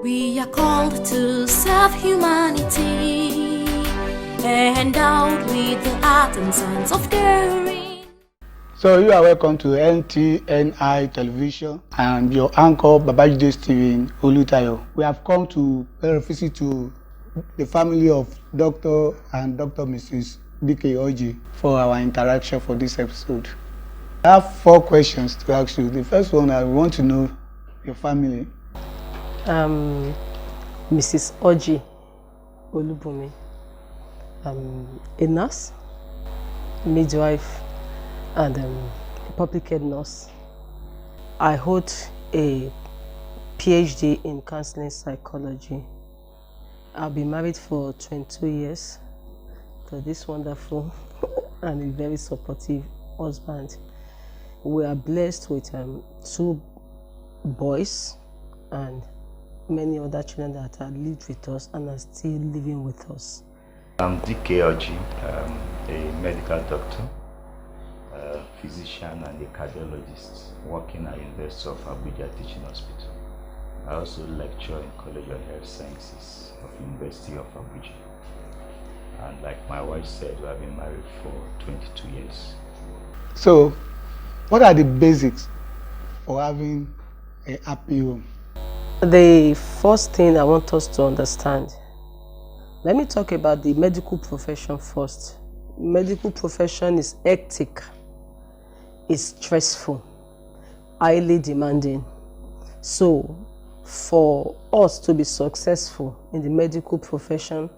We are called to serve humanity, endowed with the art and science of daring. So you are welcome to NTNI Television and your anchor Babajide Stephen Olutayo. We have come to pay a visit to the family of Dr. and Dr. Mrs. DK Ojji for our interaction for this episode. I have 4 questions to ask you. The first one, I want to know your family. Mrs. Ojji Olubumi, a nurse, midwife, and a public health nurse. I hold a PhD in counseling psychology. I've been married for 22 years to this wonderful and a very supportive husband. We are blessed with 2 boys and many other children that are lived with us and are still living with us. I'm DK Ojji, a medical doctor, a physician and a cardiologist working at University of Abuja Teaching Hospital. I also lecture in College of Health Sciences of University of Abuja. And like my wife said, we have been married for 22 years. So, what are the basics for having a happy home? The first thing I want us to understand, let me talk about the medical profession first. Medical profession is hectic, is stressful, highly demanding. So, for us to be successful in the medical profession,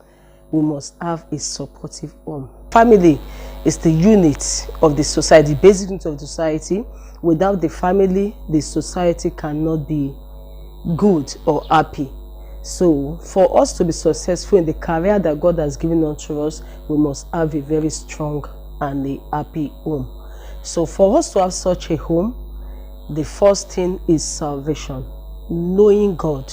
we must have a supportive home. Family is the unit of the society, basic unit of the society. Without the family, the society cannot be good or happy. So for us to be successful in the career that God has given unto us, we must have a very strong and a happy home. So for us to have such a home, the first thing is salvation, knowing God.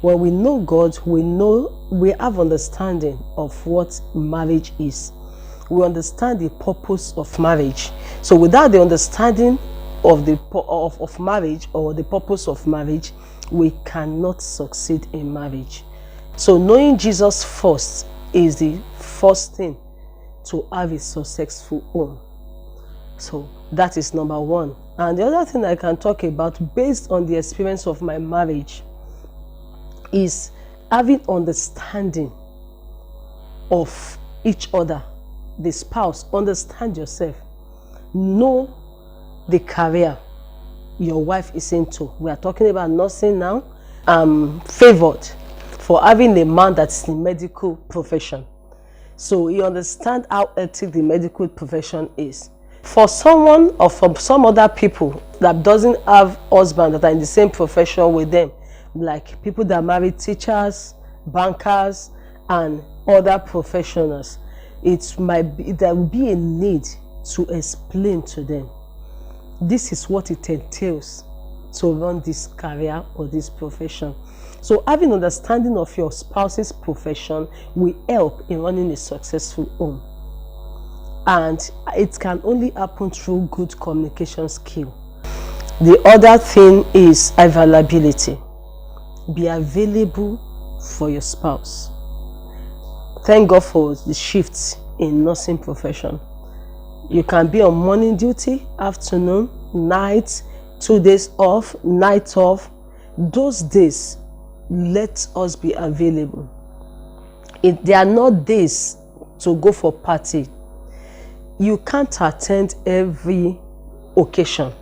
When we know God, we have understanding of what marriage is. We understand the purpose of marriage. So without the understanding of marriage or the purpose of marriage, we cannot succeed in marriage. So knowing Jesus first is the first thing to have a successful home. So that is number 1. And the other thing I can talk about based on the experience of my marriage is having understanding of each other. The spouse, understand yourself. Know the career your wife is into. We are talking about nursing now. Favored for having a man that's in medical profession. So you understand how hectic the medical profession is. For someone or for some other people that doesn't have husband that are in the same profession with them, like people that marry teachers, bankers, and other professionals, there will be a need to explain to them. This is what it entails to run this career or this profession. So having understanding of your spouse's profession will help in running a successful home. And it can only happen through good communication skill. The other thing is availability. Be available for your spouse. Thank God for the shifts in nursing profession. You can be on morning duty, afternoon, night, 2 days off, night off. Those days, let us be available. There are not days to go for party. You can't attend every occasion.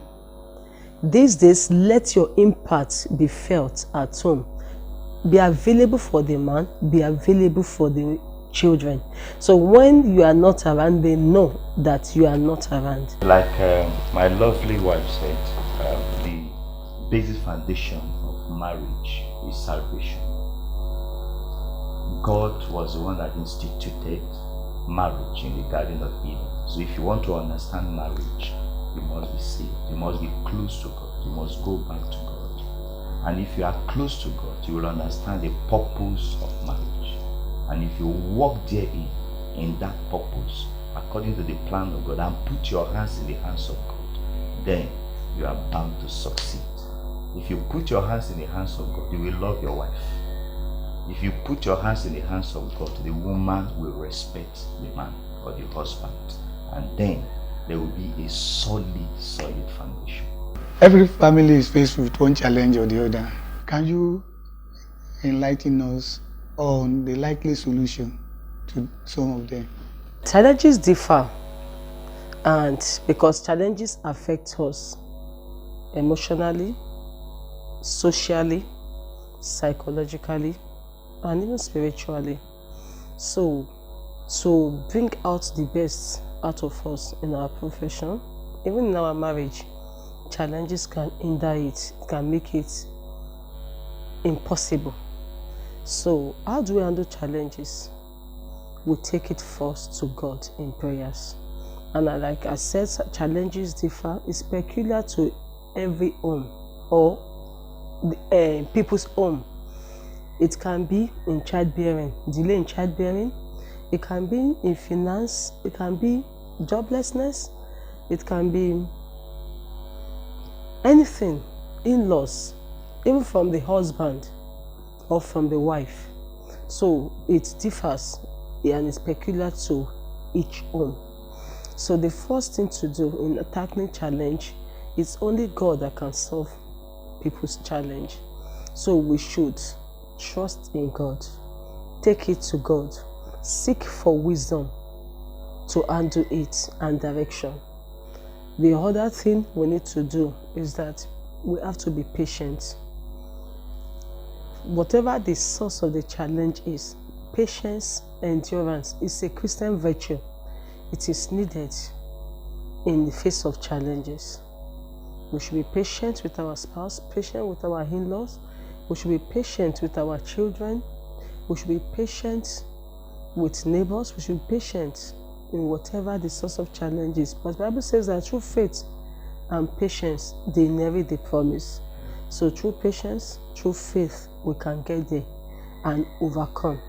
These days, let your impact be felt at home. Be available for the man, be available for the children. So when you are not around, they know that you are not around. Like my lovely wife said, the basic foundation of marriage is salvation. God was the one that instituted marriage in the Garden of Eden. So if you want to understand marriage, you must be saved. You must be close to God. You must go back to God. And if you are close to God, you will understand the purpose of marriage. And if you walk therein, in that purpose, according to the plan of God, and put your hands in the hands of God, then you are bound to succeed. If you put your hands in the hands of God, you will love your wife. If you put your hands in the hands of God, the woman will respect the man or the husband, and then there will be a solid foundation. Every family is faced with one challenge or the other. Can you enlighten us on the likely solution to some of them? Challenges differ, and because challenges affect us emotionally, socially, psychologically, and even spiritually. So to bring out the best out of us in our profession, even in our marriage, challenges can hinder it, can make it impossible. So how do we handle challenges? We take it first to God in prayers. And like I said, challenges differ. It's peculiar to every home or people's home. It can be in childbearing, delay in childbearing. It can be in finance. It can be joblessness. It can be anything, in-laws, even from the husband or from the wife. So it differs and it's peculiar to each home. So the first thing to do in tackling challenge, it's only God that can solve people's challenge. So we should trust in God, take it to God, seek for wisdom to handle it and direction. The other thing we need to do is that we have to be patient. Whatever the source of the challenge is, patience, endurance is a Christian virtue. It is needed in the face of challenges. We should be patient with our spouse, patient with our in-laws. We should be patient with our children. We should be patient with neighbors. We should be patient in whatever the source of challenge is. But the Bible says that through faith and patience, they inherit the promise. So through patience, through faith, we can get there and overcome.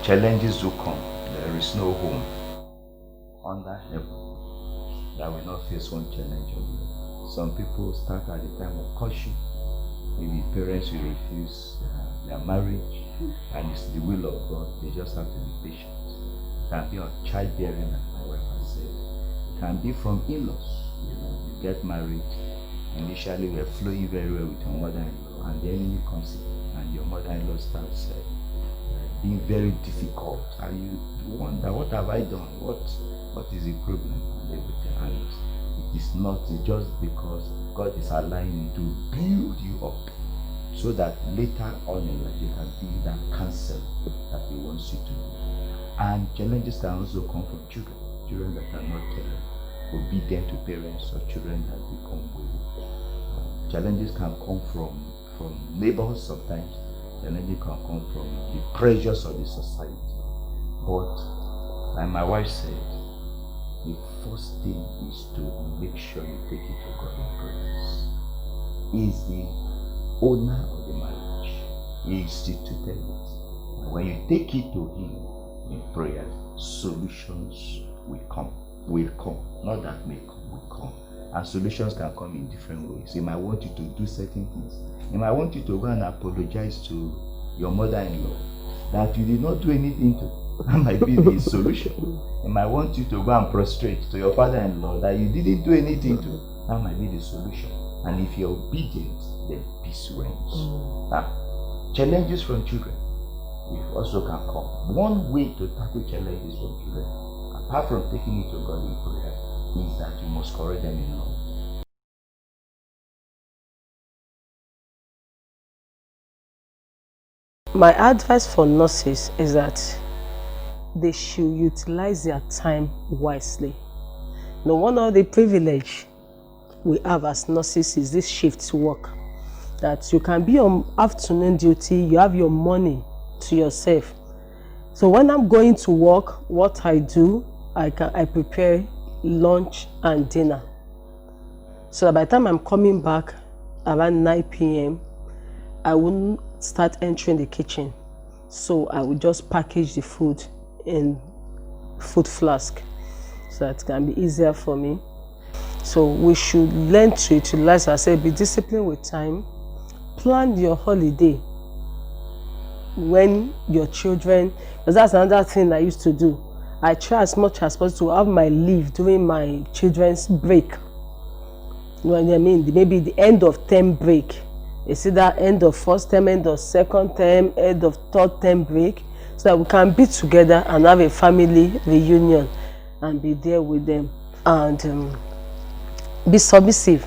Challenges do come. There is no home under heaven that will not face one challenge or another. Some people start at the time of courtship. Maybe parents will refuse their marriage, and it's the will of God. They just have to be patient. It can be on childbearing, as my wife has said. It can be from in-laws. You get married. Initially, we're flowing very well with your mother-in-law, and the enemy comes in, and your mother-in-law starts being very difficult, and you wonder, what have I done? What is the problem? And everything. And it is not just because God is allowing you to build you up, so that later on in life you can be that counsel that He wants you to be. And challenges can also come from children that are not obedient to parents, or children that become wayward. Challenges can come from neighbors sometimes. Challenges can come from the pressures of the society. But like my wife said, the first thing is to make sure you take it to God in prayers. He is the owner of the marriage. He instituted it. And when you take it to Him in prayers, solutions will come. Not that may come, will come. And solutions can come in different ways. He might want you to do certain things. He might want you to go and apologize to your mother-in-law that you did not do anything to. That might be the solution. He might want you to go and prostrate to your father-in-law that you didn't do anything to. That might be the solution. And if you're obedient, then peace reigns. Now, challenges from children also can come. One way to tackle challenges from children, apart from taking it to God in prayer, is that you must correct them in love. My advice for nurses is that they should utilize their time wisely. Now, one of the privilege we have as nurses is this shift work. That you can be on afternoon duty, you have your money to yourself. So when I'm going to work, what I do, I prepare lunch and dinner. So that by the time I'm coming back around 9 p.m., I wouldn't start entering the kitchen. So I would just package the food in food flask so that it can be easier for me. So we should learn to utilize ourselves, be disciplined with time, plan your holiday. when your children, because that's another thing I used to do. I try as much as possible to have my leave during my children's break. You know what I mean? Maybe the end of term break. It's either end of first term, end of second term, end of third term break, so that we can be together and have a family reunion and be there with them. And be submissive.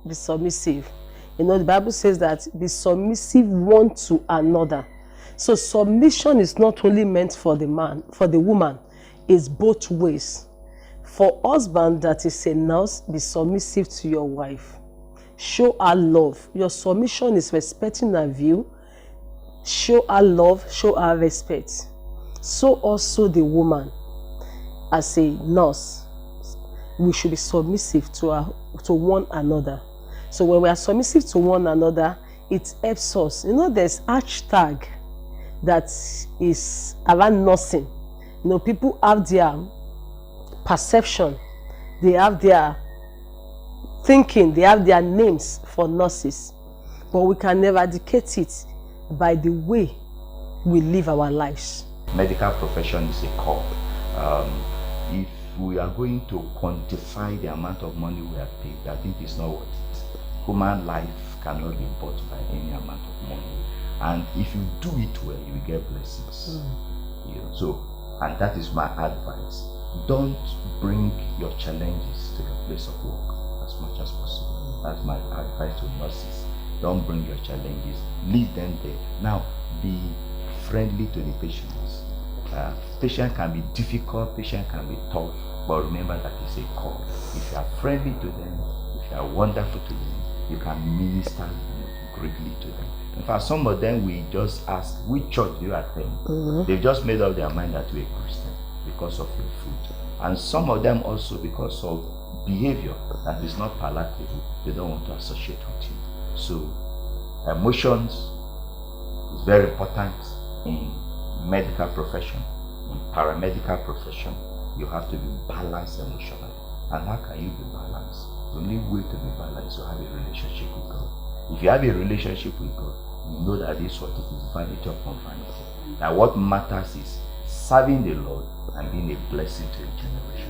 Be submissive. You know, the Bible says that be submissive one to another. So submission is not only meant for the man, for the woman, it's both ways. For husband that is a nurse, be submissive to your wife. Show her love. Your submission is respecting her view. Show her love, show her respect. So also the woman, as a nurse, we should be submissive to one another. So when we are submissive to one another, it helps us. You know, there's hashtag that is around nursing. You know, people have their perception, they have their thinking, they have their names for nurses, but we can eradicate it by the way we live our lives. Medical profession is a call. If we are going to quantify the amount of money we have paid, I think it's not worth it. Human life cannot be bought by any amount of money. And if you do it well, you will get blessings. You know, so, and that is my advice. Don't bring your challenges to your place of work as much as possible. That's my advice to nurses. Don't bring your challenges, leave them there. Now, be friendly to the patients. Patient can be difficult, patient can be tough, but remember that it's a call. If you are friendly to them, if you are wonderful to them, you can minister greatly to them. In fact, some of them we just ask, which church do you attend? They've just made up their mind that you're a Christian because of your fruit. And some of them also because of behavior that is not palatable, they don't want to associate with you. So, emotions is very important in medical profession. In paramedical profession, you have to be balanced emotionally. And how can you be balanced? The only way to be balanced is to have a relationship with God. If you have a relationship with God, you know that this what it is, vanity upon vanity. Now what matters is serving the Lord and being a blessing to a generation.